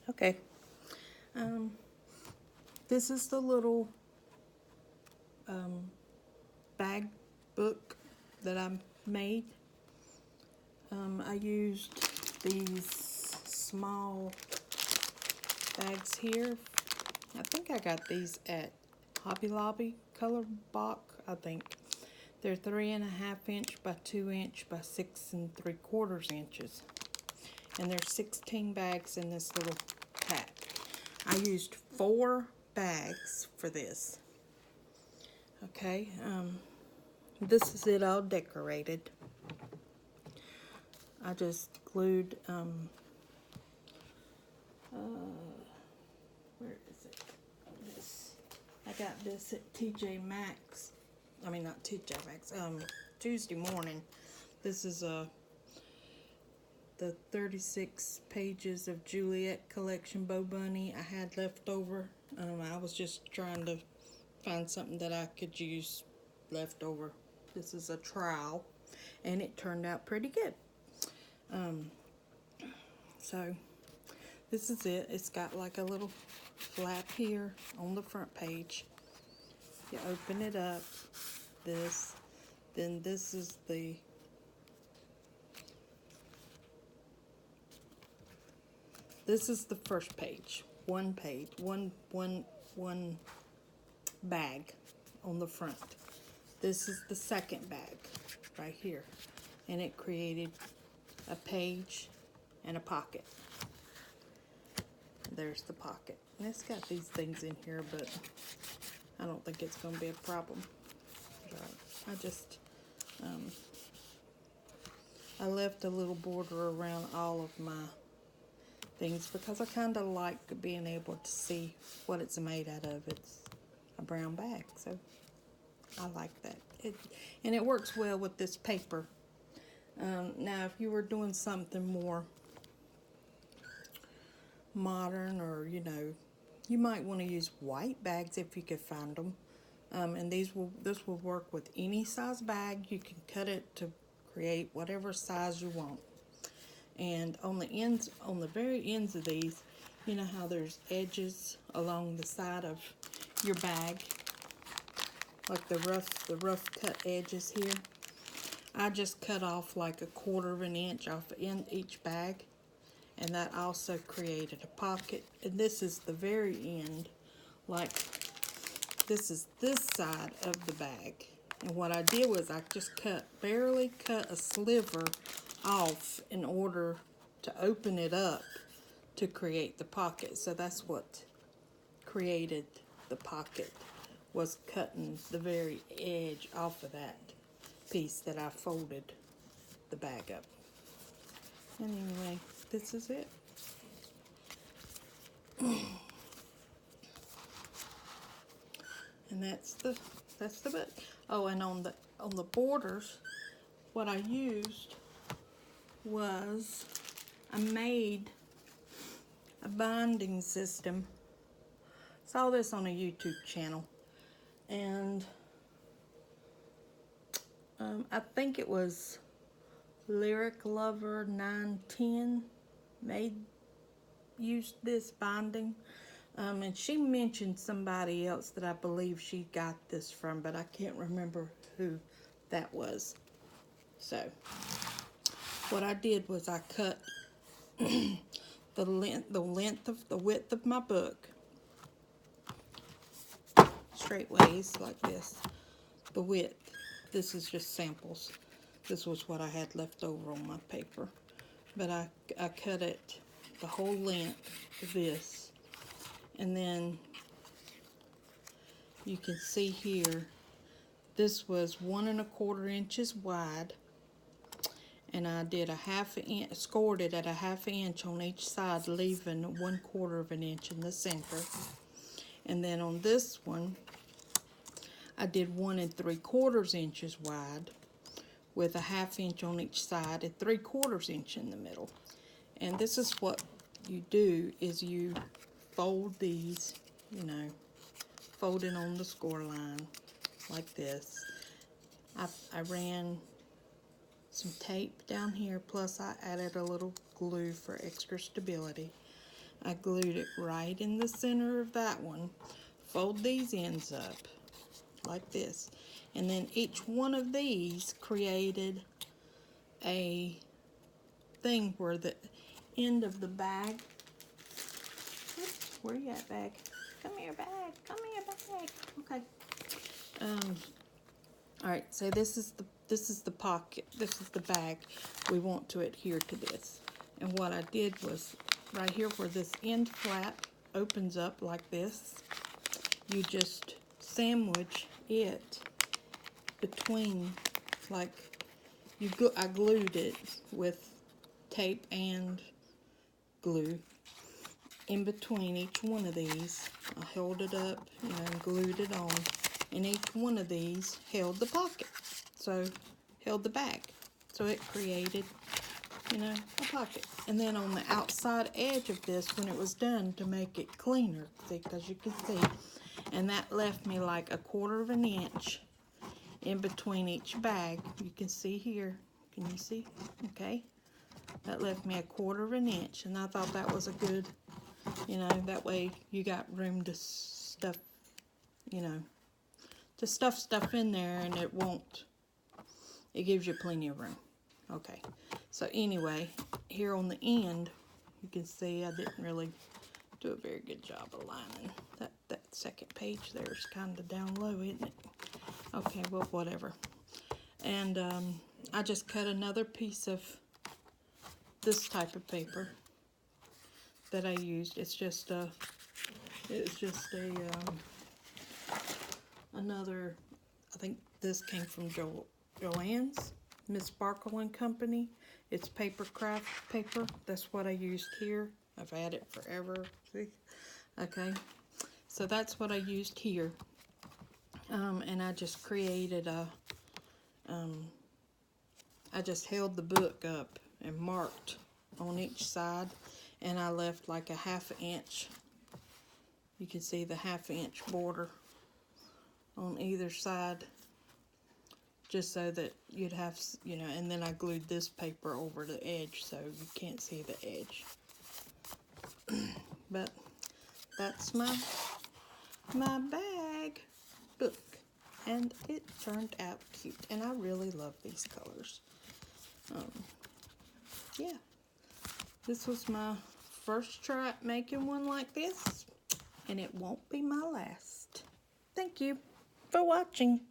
Okay. This is the little bag book that I made. I used these small bags here. I think I got these at Hobby Lobby Color Box, I think. They're 3.5 inch by 2 inch by 6 3/4 inches. And there's 16 bags in this little pack. I used 4 bags for this. Okay, this is it all decorated. I just glued, where is it? This. I got this at TJ Maxx. I mean, not TJ Maxx, Tuesday morning. This is the 36 pages of Juliet Collection Bow Bunny I had left over. I was just trying to find something that I could use left over. This is a trial, and it turned out pretty good. So this is it. It's got like a little flap here on the front page. You open it up, then this is the first page. One bag on the front. This is the second bag right here, and it created a page and a pocket. There's the pocket, and it's got these things in here, but I don't think it's going to be a problem. I just I left a little border around all of my things because I kind of like being able to see what it's made out of. It's a brown bag, so I like that. And it works well with this paper. Now, if you were doing something more modern, or you might want to use white bags if you could find them. And this will work with any size bag. You can cut it to create whatever size you want. And on the very ends of these, you know how there's edges along the side of your bag, like the rough cut edges here. I just cut off like 1/4 inch off in each bag, and that also created a pocket. And this is the very end, like this is this side of the bag. And what I did was I just barely cut a sliver off in order to open it up to create the pocket. So that's what created the pocket, was cutting the very edge off of that piece that I folded the bag up. And anyway, this is it. And that's the book. Oh, and on the borders, what I used was I made a binding system. Saw this on a YouTube channel, and I think it was Lyric Lover 910 used this binding. And she mentioned somebody else that I believe she got this from, but I can't remember who that was. So what I did was I cut the width of my book straightways like this. The width. This is just samples. This was what I had left over on my paper, but I cut it the whole length of this. And then you can see here, this was 1 1/4 inches wide, and I did scored it at 1/2 inch on each side, leaving 1/4 inch in the center. And then on this one, I did 1 3/4 inches wide, with 1/2 inch on each side and 3/4 inch in the middle. And this is what you do: is you fold these, folding on the score line like this. I ran some tape down here, plus I added a little glue for extra stability. I glued it right in the center of that one. Fold these ends up like this. And then each one of these created a thing where the end of the bag. Oops, where you at, bag? Come here, bag. Come here, bag. Okay. All right. So this is the pocket. This is the bag. We want to adhere to this. And what I did was right here where this end flap opens up like this, you just sandwich it between, like I glued it with tape and glue in between each one of these. I held it up, and glued it on, and each one of these held the pocket, so held the bag, so it created, a pocket. And then on the outside edge of this, when it was done, to make it cleaner, because you can see, and that left me like 1/4 of an inch in between each bag. You can see here. Can you see? Okay. That left me 1/4 of an inch, and I thought that was a good, that way you got room to stuff, to stuff stuff in there, and it gives you plenty of room. Okay. So anyway, here on the end, you can see I didn't really do a very good job of lining. That second page there is kind of down low, isn't it? Okay, well, whatever. And I just cut another piece of this type of paper that I used. It's just another, I think this came from Joann's, Miss Sparkle and Company. It's paper craft paper. That's what I used here. I've had it forever. See? Okay, so that's what I used here. And I just created I just held the book up and marked on each side, and I left like a 1/2 inch. You can see the 1/2 inch border on either side, just so that you'd have, and then I glued this paper over the edge so you can't see the edge. But that's my bag book, and it turned out cute, and I really love these colors. Yeah, this was my first try at making one like this, and it won't be my last. Thank you for watching.